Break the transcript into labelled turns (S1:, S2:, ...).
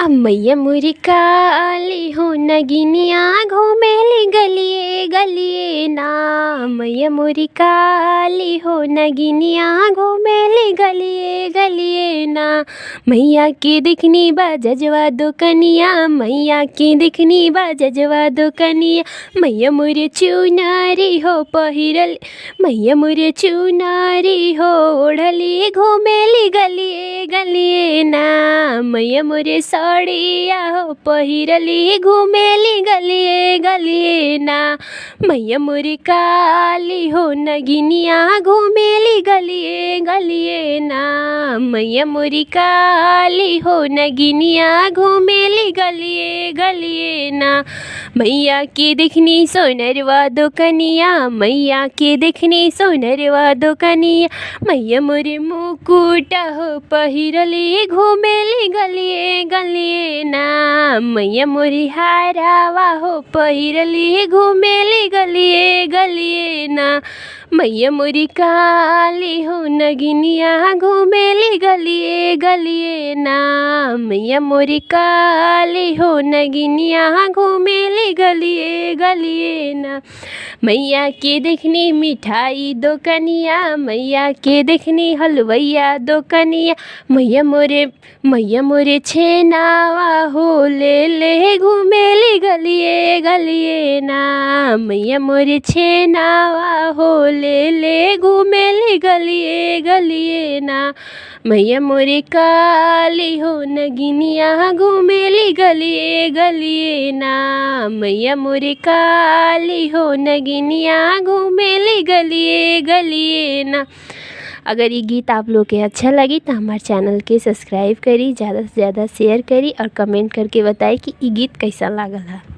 S1: मैया मोरी काली हो नगिनिया घूमेली गलिए गलिए ना। मैया मोरी काली हो नगिनिया घूमेली गलिए गलिए ना। मैया की दिखनी बा जजवा दो कनिया, मैया की दिखनी बा जजवा दो कनिया। मैया मोरे चुनारी हो पहिरल, मैया मोरे चुनारी हो ओढ़ली घूमेली गलिए गलिए ना। मैया मोरे साड़िया हो पहिरली घूमेली गलिए गलिए ना। मैया मोरी काली हो नगिनिया घूमेली गलिए गलिए ना। मैया मोरी काली हो नगिनिया घूमेली गलिए गलिए ना। मैया की दिखनी सोनरवा दो कनिया, मैया की दिखनी सोनरवा दो कनिया। मैया मोरे मुकुट हो पहिरली घूमेली गलिए गलिए ना। मैया मोरी हारावा हो पहिरली घूमेली गलिए गलिए ना। मैया मोरी काली हो नगिनिया घूमेली गलिए गलिए ना। मैया मोरी काली हो नगिनिया घूमेली गलिए गलिए ना। मैया के देखनी मिठाई दो कनिया, मैया के देखनी हलवैया दो कनिया। मैया मोरे छेनावा हो ले ले घूमेली गलिए गलिए ना। मैया मोरे छेनावा हो ले ले घूमेली गलिए गलिए ना। मैया मोरे काली हो नगिनिया घूमेली गलिए गलिए ना। मैया मोरे काली हो नगिनिया घूमेली गलिए गलिए ना। अगर ये गीत आप लोग के अच्छा लगी तो हमारे चैनल के सब्सक्राइब करी, ज़्यादा से ज़्यादा शेयर करी और कमेंट करके बताई कि ये गीत कैसा लागल है।